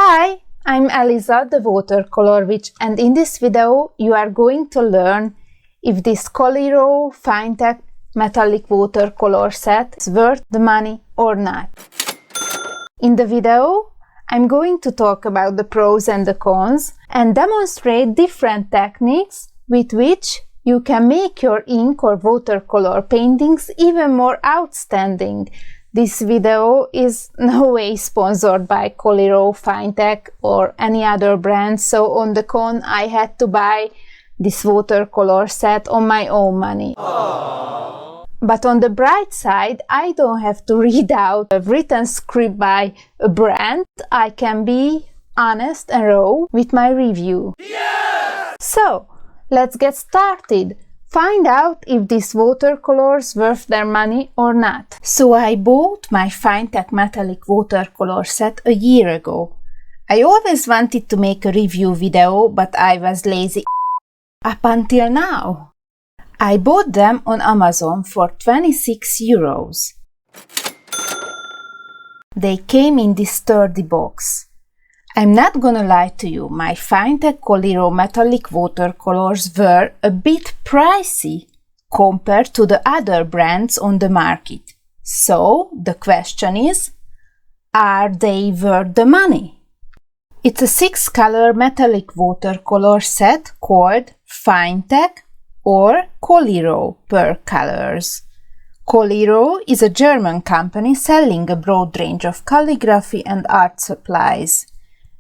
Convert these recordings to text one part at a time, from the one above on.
Hi, I'm Eliza, the watercolor witch, and in this video you are going to learn if this COLIRO FINETEC metallic watercolor set is worth the money or not. In the video, I'm going to talk about the pros and the cons and demonstrate different techniques with which you can make your ink or watercolor paintings even more outstanding. This video is no way sponsored by COLIRO, FINETEC or any other brand, so on the con I had to buy this watercolor set on my own money. Aww. But on the bright side, I don't have to read out a written script by a brand. I can be honest and raw with my review. Yes! So, let's get started. Find out if these watercolors worth their money or not. So I bought my FINETEC metallic watercolor set a year ago. I always wanted to make a review video, but I was lazy up until now. I bought them on Amazon for 26 euros. They came in this sturdy box. I'm not gonna lie to you, my FINETEC COLIRO metallic watercolors were a bit pricey compared to the other brands on the market. So, the question is, are they worth the money? It's a 6-color metallic watercolor set called FINETEC or COLIRO per colors. COLIRO is a German company selling a broad range of calligraphy and art supplies.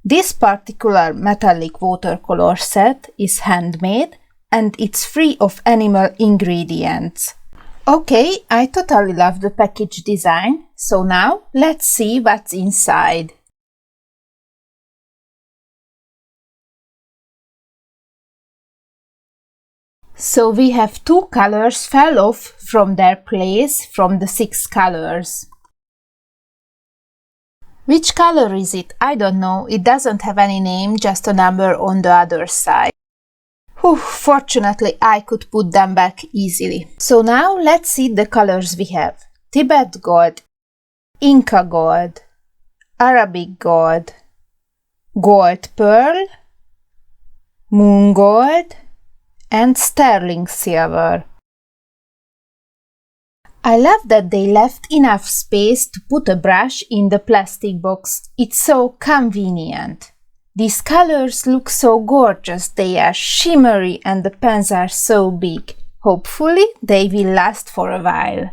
This particular metallic watercolor set is handmade and it's free of animal ingredients. Okay, I totally love the package design, so now let's see what's inside. So we have 2 colors fell off from their place from the 6 colors. Which color is it? I don't know. It doesn't have any name, just a number on the other side. Whew, fortunately, I could put them back easily. So now let's see the colors we have. Tibet Gold, Inca Gold, Arabic Gold, Gold Pearl, Moon Gold, and Sterling Silver. I love that they left enough space to put a brush in the plastic box. It's so convenient. These colors look so gorgeous. They are shimmery and the pens are so big. Hopefully they will last for a while.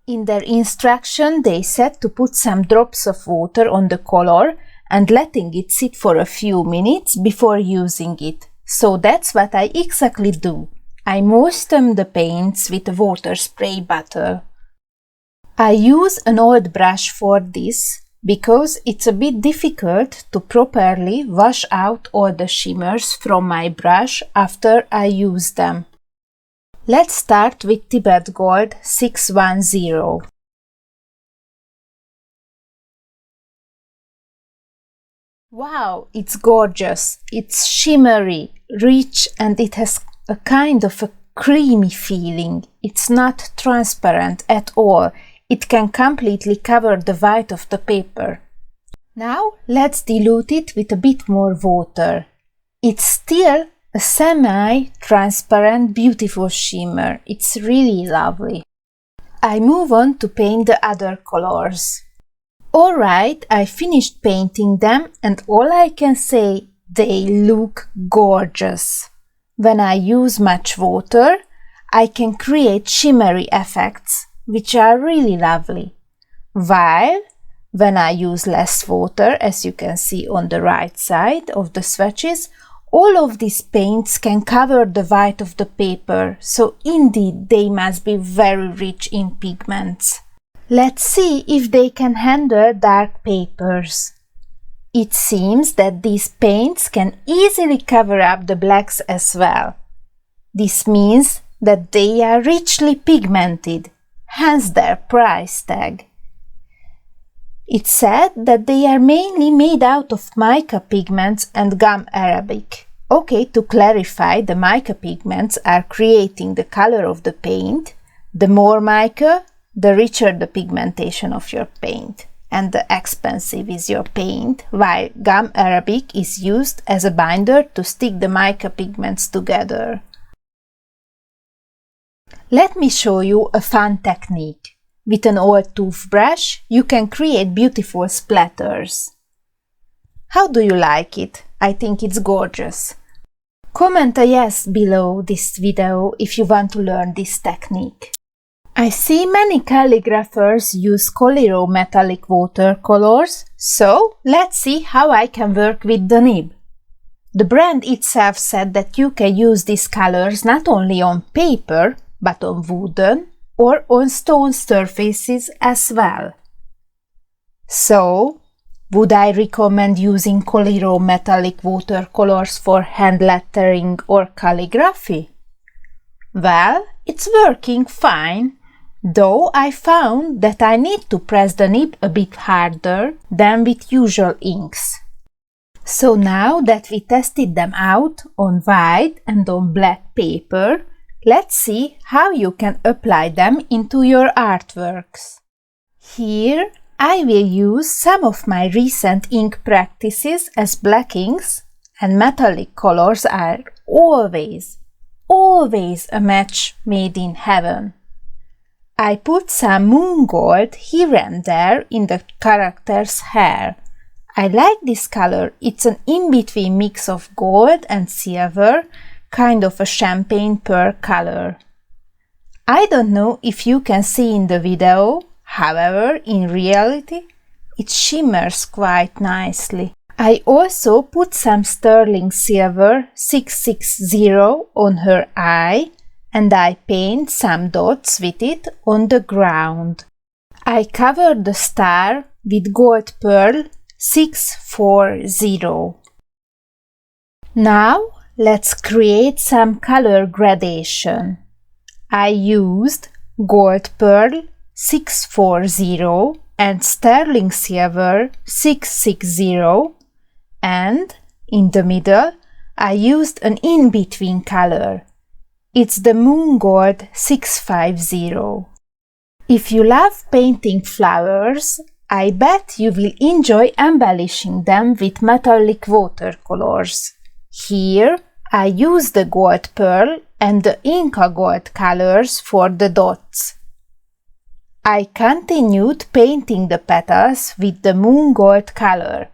In their instruction they said to put some drops of water on the color and letting it sit for a few minutes before using it. So that's what I exactly do. I moisten the paints with a water spray bottle. I use an old brush for this because it's a bit difficult to properly wash out all the shimmers from my brush after I use them. Let's start with Tibet Gold 610. Wow, it's gorgeous. It's shimmery, rich, and it has a kind of a creamy feeling. It's not transparent at all. It can completely cover the white of the paper. Now let's dilute it with a bit more water. It's still a semi-transparent, beautiful shimmer. It's really lovely. I move on to paint the other colors. Alright, I finished painting them and all I can say, they look gorgeous. When I use much water, I can create shimmery effects, which are really lovely. While when I use less water, as you can see on the right side of the swatches, all of these paints can cover the white of the paper, so indeed they must be very rich in pigments. Let's see if they can handle dark papers. It seems that these paints can easily cover up the blacks as well. This means that they are richly pigmented, hence their price tag. It's said that they are mainly made out of mica pigments and gum arabic. Okay, to clarify, the mica pigments are creating the color of the paint. The more mica, the richer the pigmentation of your paint. and expensive is your paint, while gum arabic is used as a binder to stick the mica pigments together. Let me show you a fun technique. With an old toothbrush, you can create beautiful splatters. How do you like it? I think it's gorgeous. Comment a yes below this video if you want to learn this technique. I see many calligraphers use COLIRO metallic watercolors, so let's see how I can work with the nib. The brand itself said that you can use these colors not only on paper, but on wooden or on stone surfaces as well. So, would I recommend using COLIRO metallic watercolors for hand lettering or calligraphy? Well, it's working fine, though I found that I need to press the nib a bit harder than with usual inks. So now that we tested them out on white and on black paper, let's see how you can apply them into your artworks. Here I will use some of my recent ink practices as black inks, and metallic colors are always a match made in heaven. I put some moon gold here and there in the character's hair. I like this color, it's an in-between mix of gold and silver, kind of a champagne pearl color. I don't know if you can see in the video, however, in reality, it shimmers quite nicely. I also put some sterling silver 660 on her eye, and I paint some dots with it on the ground. I covered the star with gold pearl 640. Now let's create some color gradation. I used gold pearl 640 and sterling silver 660, and in the middle I used an in-between color. It's the moon gold 650. If you love painting flowers, I bet you will enjoy embellishing them with metallic watercolors. Here I use the gold pearl and the Inca gold colors for the dots. I continued painting the petals with the moon gold color.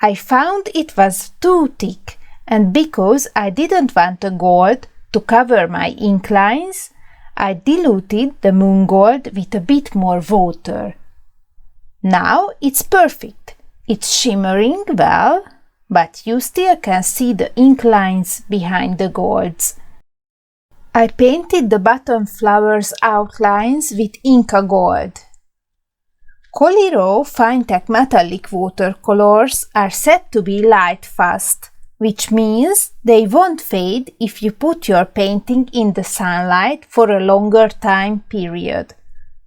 I found it was too thick, and because I didn't want the gold to cover my ink lines, I diluted the moon gold with a bit more water. Now it's perfect. It's shimmering well, but you still can see the ink lines behind the golds. I painted the bottom flowers outlines with Inca gold. COLIRO FINETEC metallic watercolors are said to be light fast, which means they won't fade if you put your painting in the sunlight for a longer time period.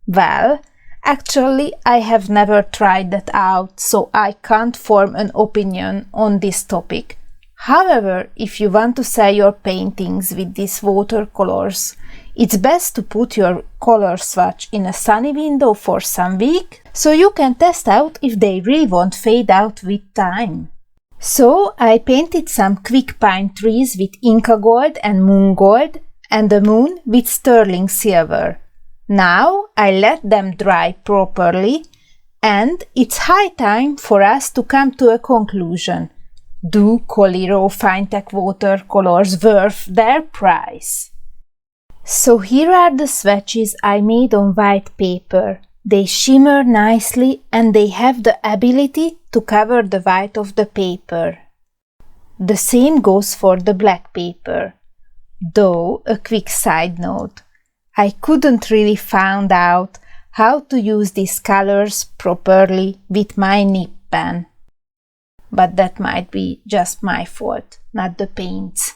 Well, actually, I have never tried that out, so I can't form an opinion on this topic. However, if you want to sell your paintings with these watercolors, it's best to put your color swatch in a sunny window for some weeks, so you can test out if they really won't fade out with time. So I painted some quick pine trees with Inca gold and moon gold, and the moon with sterling silver. Now I let them dry properly, and it's high time for us to come to a conclusion. Do COLIRO FINETEC watercolors worth their price? So here are the swatches I made on white paper. They shimmer nicely and they have the ability to cover the white of the paper. The same goes for the black paper. Though, a quick side note, I couldn't really find out how to use these colors properly with my nib pen. But that might be just my fault, not the paints.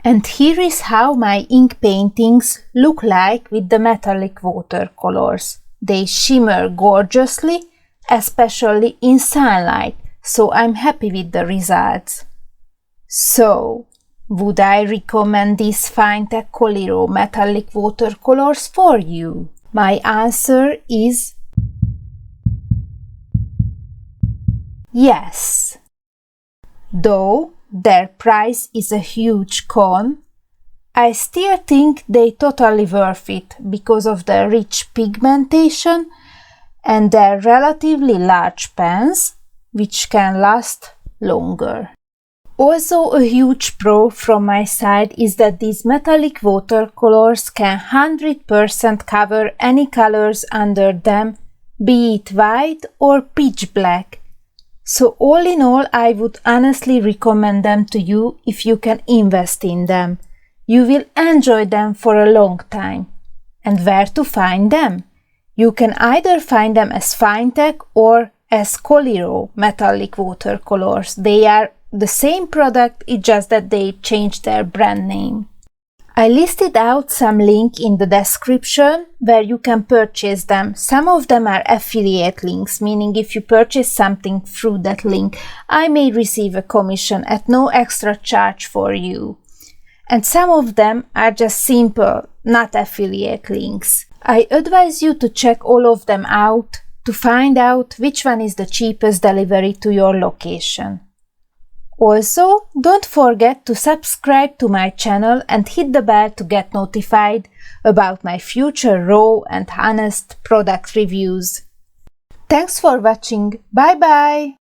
And here is how my ink paintings look like with the metallic watercolors. They shimmer gorgeously, especially in sunlight, so I'm happy with the results. So, would I recommend these FINETEC COLIRO metallic watercolors for you? My answer is Yes. Though their price is a huge con, I still think they totally worth it because of the rich pigmentation and their relatively large pens, which can last longer. Also, a huge pro from my side is that these metallic watercolors can 100% cover any colors under them, be it white or pitch black. So all in all, I would honestly recommend them to you if you can invest in them. You will enjoy them for a long time. And where to find them? You can either find them as FINETEC or as COLIRO metallic watercolors. They are the same product, it's just that they changed their brand name. I listed out some link in the description where you can purchase them. Some of them are affiliate links, meaning if you purchase something through that link, I may receive a commission at no extra charge for you. And some of them are just simple, not affiliate links. I advise you to check all of them out to find out which one is the cheapest delivery to your location. Also, don't forget to subscribe to my channel and hit the bell to get notified about my future raw and honest product reviews. Thanks for watching. Bye bye!